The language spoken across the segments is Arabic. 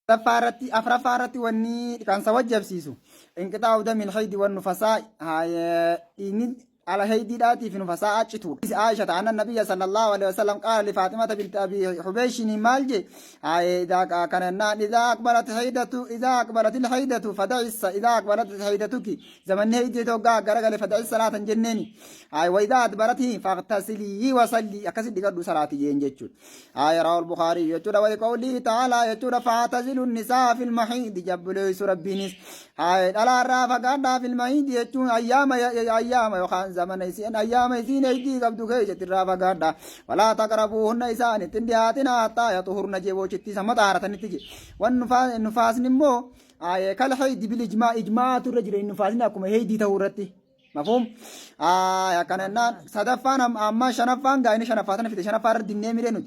فارتي أفرا فارتي وني كان سوجب سيسو انقطاع دم الحيض والنفساء هاي إن على هيدي داتي في نفساء أشتور عائشة عن النبي صلى الله عليه وسلم قال لفاطمة بنت أبي حبيش مالجي هاي إذا كان إذا أقبلت الحيدة فدعس إذا أقبلت حيدتك زمن هيدي توقع قرقل فدعس صلاة جنيني هاي وإذا أدبرته فاغتسلي وصلي أكسد قد صلاة جنجتشور هاي رواه البخاري يجور وقوله تعالى يجور فاعتزلوا النساء في المحيض جبلوا ربي هاي على الرافقان في المحيض يجور أيام يخان زمن يسين أيام يسين يجي قبض كيشة الرافقان ولا تقربوهن إسان تندياتنا حتى يطهرن جيبو شتي سمطارة نتيجي والنفاس نمو هاي كالحيض بالإجماع إجماع الرجل النفاس ناكم هيدي تورتي مفهوم يا كاننا صدفان أما شنفان قاين شنفاتنا في شنفار الدنيا ميرنود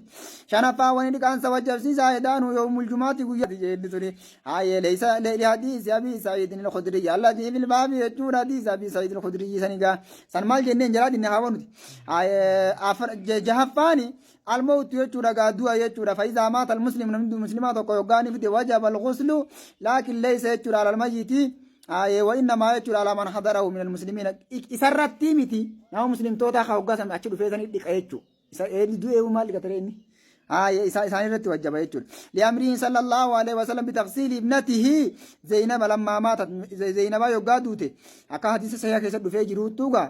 شنفا وين كان سوجب سيدان يوم الجمعة يقول يدري هاي ليس لحديث أبي سعيد الخدري الذي في الباب يجور حديث أبي سعيد الخدري سنجا سنمال جنين جلاد النهاون هاي جهفاني الموت يجور قادوا يجور فإذا مات المسلم من المسلمات وقاني في وجب الغسل لكن ليس يجور على الميت وإنما يجعل على من حضره من المسلمين إسرت تيمتي ناو مسلم توتا خاوغا سمع أشدو فيزاني ديك أيجو إدو إيو مالك تريني إساني رتي وجب يجعل لأمره صلى الله عليه وسلم بتفصيل ابنته زينب لما ماتت زينب يقادوته أكا حديث سيئة كيسد في جروتوغا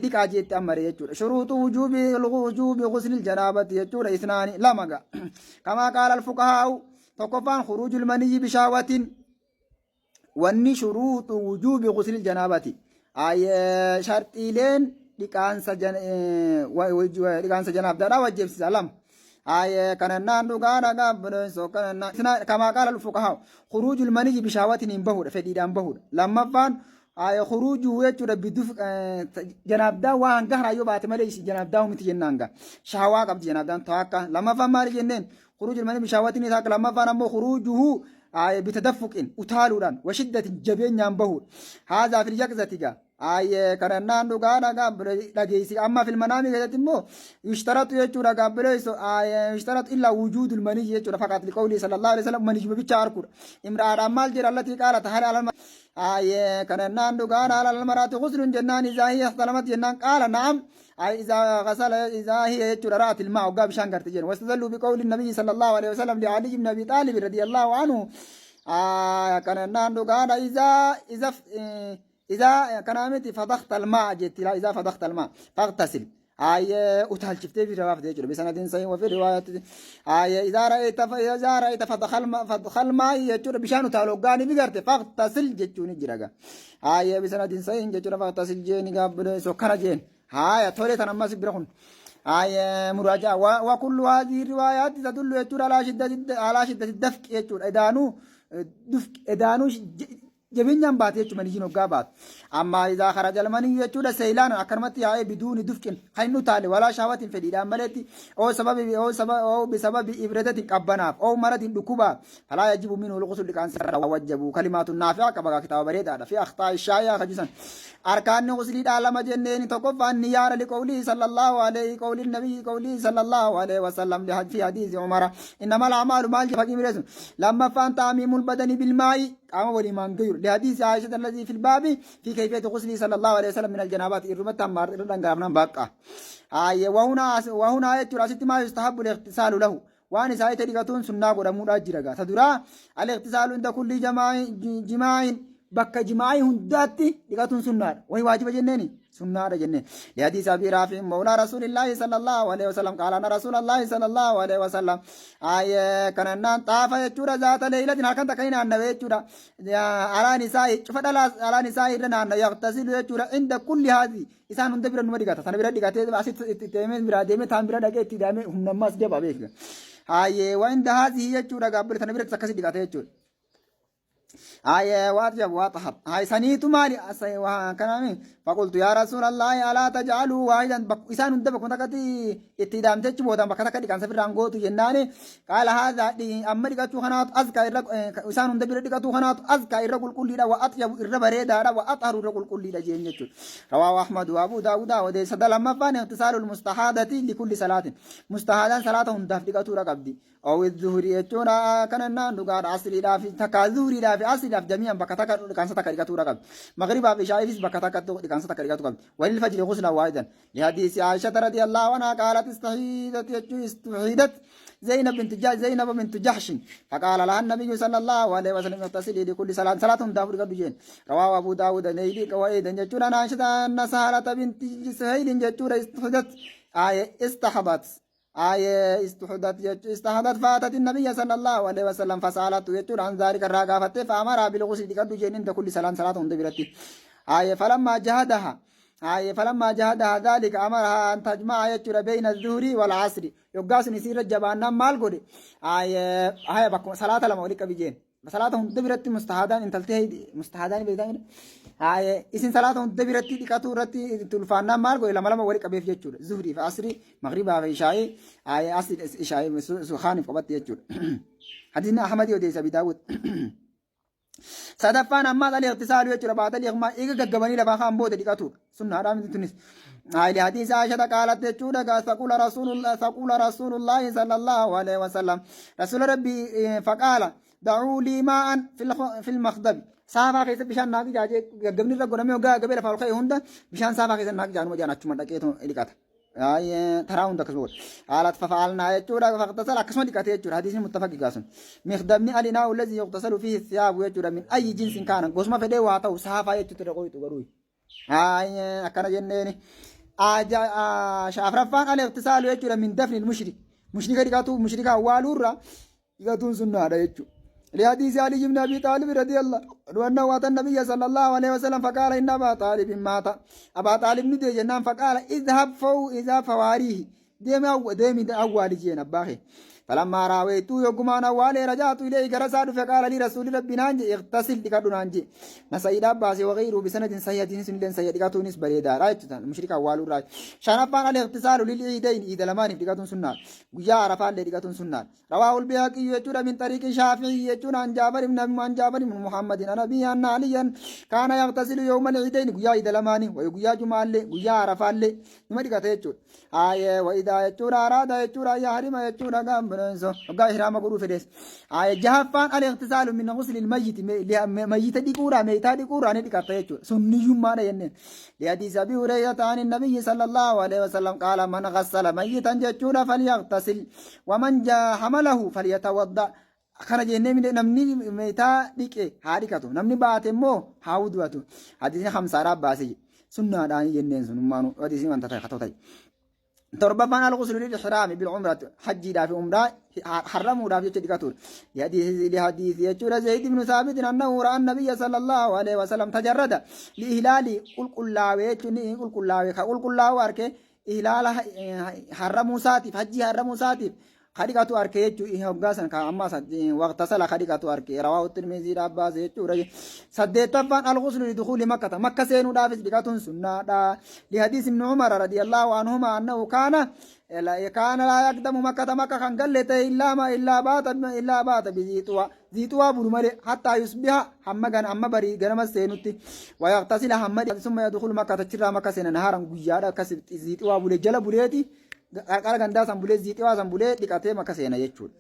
ديك أجيت أمر يجعل شروط وجوب غسل الجنابة يجعل إثنان لمغا كما قال الفقهاء تقفان خروج المني بشاوة واني شروط وجوب غسل الجنابة شرطيلين لكانس جناب دارا وجب سلام كاننا دوغانا غابن سو كاننا كما قال الفقهاء خروج المني بشهوة بهور فديدان بهور لما فان خروج ويجر بدف جناب دا وان غهر ايو بات مليش جناب دا مت جنانغا شهوة قبل جناب دا توكا لما فان مال جنن خروج المني بشهوة نساك لما فان مو خروجه بتدفق وتالوران وشدة جبين ينبهور هذا في اليقظة كرنا نغانا قبل لجيسي أما في المنام كتمو يشترط يجور قبل يشترط إلا وجود المني يجور فقط لقوله صلى الله عليه وسلم مني بيشاركور امرأة رمال جر التي قالت هل على كرنا نغانا على المرأة غسل جنان إذا هي احتلمت جنان قال نعم إذا غسل إذا هي يجور رأت الماء وقاب شانكر تجين واستدلوا بقول النبي صلى الله عليه وسلم لعلي بن أبي طالب رضي الله عنه كرنا نغانا إذا كنامتي فضخت الماء جت لا إذا فضخت الماء فاغتسل وتهل شفتي في رواية يجري بسند صحيح وفي رواية إذا رأيت فضخ الماء يجري بشان تعلقاني بقرت فاغتسل جتوني جرجا بسند صحيح يجري فاغتسل جيني قبل سكر جين تولي تنمس برهن مراجعة وكل هذه الروايات تدل يجري على شدة الدفك يجري إدانو جبينيان بات يجو منيجينو غابات اما اذا خرج المني يجو سيلان اكرمت يا بدون دفك خينو تالي ولا شهوة فديدا ملتي او بسبب ابرده قبناف او مرض دكوبا فلا يجب منه الغسل كان سر وجب كلمات نافعه كما كتاب بريدا في اخطاء الشايع خجسن اركان غسل العالم جنين تقف النيار لقوله صلى الله عليه قول النبي قوله صلى الله عليه وسلم في حديث عمر انما الاعمال بالجوارح لما فان تعميم البدن بالماء قام ولمن غير لحديث عائشة الذي في الباب في كيفية غسل صلى الله عليه وسلم من الجنابات إرمت مار إردن باقة وهنا يترى ما يستحب الاغتسال له وأن سايت رغتون سنة قرمود أجرغا تدرى الاغتسال عند كل جماع بك جماعي هنداتي رغتون سنة وهي واجب جنيني سنة جنين لحديث أبي رافع مولى رسول الله صلى الله عليه وسلم قال أنا رسول الله صلى الله عليه وسلم كننا طاف يجورا ذات ليلة هكذا كاين النبي يجورا على نساء فدل على نساء لنا يغتسل يجورا عند كل هذه إنسان ندبر النمرقات تنبر دقات بس تيمين برادم تنبر دقات تدام هم نماس جب أبيك وعند هذه يجورا قبل تنبر تكسي دقات يجورا واجب واطهر سنيت مالي كلامي فقلت يا رسول الله ألا تجعلوا واحدا إنسان ندبك ونكتي اتدام تجبودا بكتك كان سفر رانغوت جناني قال هذا أمريكا خنات أزكى إنسان ندبر دكتو خنات أزكى الرجل كل لا وأطيب الربريدا وأطهر الرجل كل لا جنيت رواه أحمد وأبو داود وده سدل ما فان اتصال المستحاضة لكل صلاة مستحاضة صلاة دف دكتو ركبدي أو الظهر يجون كان نقار عصر لا في تكا ظهر لا في عصر لا في جميعا بكتك كان ستكريكاتو رقم مغرب أبي شايفيس بكتك كان ستكريكاتو رقم وللفجر غسلا واحدا لحديث عائشة رضي الله عنها قالت استحيدت زينب بنت جحش فقال لها النبي صلى الله عليه وسلم اغتسلي لكل صلاة دافر قبل رواه أبو داود نيلي وإيدا جتشون عائشة أن سهلة بنت سهيل جتشون استحدت استحضت استحضت فاتت النبي صلى الله عليه وسلم فسألت يجور عن ذلك الراقافة فأمرها بالغسل قد جنين كل صلاة دبرتي فلما جهدها ذلك أمرها أن تجمع يجور بين الظهر والعصر يقاس نسير الجبان مال قولي بكم صلاة لما وليك بجين صلاة دبرتي مستحادان ان تلتهي مستحادان بيدان اسن صلاة دبرتي ديكاتو رتي تلفانا مال قولي لما وليك بيف يجور زهري فعصري مغربها في إشاعي أصل إشاعي سخاني فقبت يجور حديثنا أحمد وديس أبي داود صدفان أما ذلك اغتسال يجور بعد اليغما إيقا قبني لبا خام بود ديكاتو سنة رامي تونس حديث عائشة قالت تجود فقول رسول الله صلى الله عليه وسلم رسول ربي فقال دعوا لي ماء في المخضب سافا كيس بشان ناقي جاجي قبني رقو نمي وقا قبل فالخي هندا بشان سافا كيس ناقي جانو مجانا چما دكيتو إليكات تراون دكسول قالت ففعلنا يجود فاغتسل أكسما دكات يجود حديث متفق قاسم مخضبني الإناء الذي يغتسل فيه الثياب يجود من أي جنس كان قسما فدي واتو سافا يجود ترقوي تقروي أكنا جنيني شافرفان الاغتسال يجود من دفن المشرك مشرك دكاتو مشرك أولورا دكاتون سنة يجود لحديث علي بن أبي طالب رضي الله عنه وأتى النبي صلى الله عليه وسلم فقال إن أبا طالب مات أبا طالب ندي جنان فقال اذهب فواريه ديم أول جين أباخي فلما راويتو يقمان أولي رجعت إليه كرسال فقال لي رسول ربي نانجي اغتسل لكادو نانجي نسيد أباسي وغيره بسنة سيئة سنة سيئة لكاتو نسبة ليدا رايت المشرك أولو رايت شانفان الاغتسال للعيدين إذا لمان لكاتو سنة ويا عرفان لكاتو سنة رواه البيهقي يجور من طريق شافعي يجور عن جابر بن محمد نبي أن عليا كان يغتسل يوم العيدين ويا إذا لمان ويا جمعة ويا عرفان لي نما لكاتو يجور وإذا يجور أراد يجور يحرم يجور وقا إحرام قرو فديس جهفان الاغتسال من غسل الميت ميت ديكورا ميتا ديكورا نديكاتا يجو سنيوم ما ينن لحديث أبي هريرة عن النبي صلى الله عليه وسلم قال من غسل ميتا جچورا فليغتسل ومن حمله فليتوضأ أخنا جنة من نمني ميتا ديكي هاريكاتو نمني باتمو هاودواتو حديث خمسة راب باسي سنة داني جنة سنمانو حديث من تتخطو تاي تربفان الغسل للإحرام بالعمرة حج دافي عمرة حرموا دافي تدكاتور لحديث يجور زيد بن ثابت أنه رأى النبي صلى الله عليه وسلم تجرد لإهلال قل كلاوي أركي إهلال حرموا ساتف حج حرموا ساتف خديقاتو أركي يجو إيه وقاسن كأما واغتسل خديقاتو أركي رواه الترمذي عباس يجو رجع سديتفان الغسل لدخول مكة سينو دافس بكاتون سنة لحديث ابن عمر رضي الله عنهما أنه كان لا يقدم مكة كان قلت إلا بات بزيتوا بلمالي حتى يصبح حمغان أما بري غنم سينوتي ويغتسل حمد ثم يدخل مكة تشرا مكة سين نهارا غيادا كسب زيتوا بولي جل بوليتي قال غندا سامبولي زيتوا سامبولي ديكاتي مكة سين يجول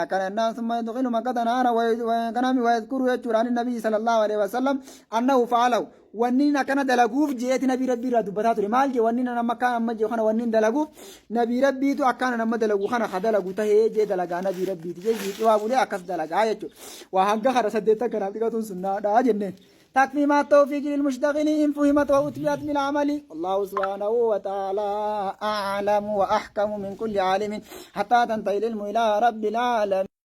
كان ثم يدخل مكة نهارا وغنم ويذكر يجول عن النبي صلى الله عليه وسلم أنه فعله ونين كان دلغوف جيت نبي ربي رد بتاتو مال جي ونين نما كان اما جي خنا ونين دلغوف نبي ربي تو اكان نما دلغو خنا خدلغو ته جي دلغا نبي ربي تي جي توابولي اكس دلغا يچو وهاغا خر سديتا كان ديغتون سنة دا جنن تكفي ما التوفيق للمشتغل إن فهمت وأتبعت بالعمل الله سبحانه وتعالى أعلم وأحكم من كل عالم حتى تنتهي العلم إلى رب العالمين.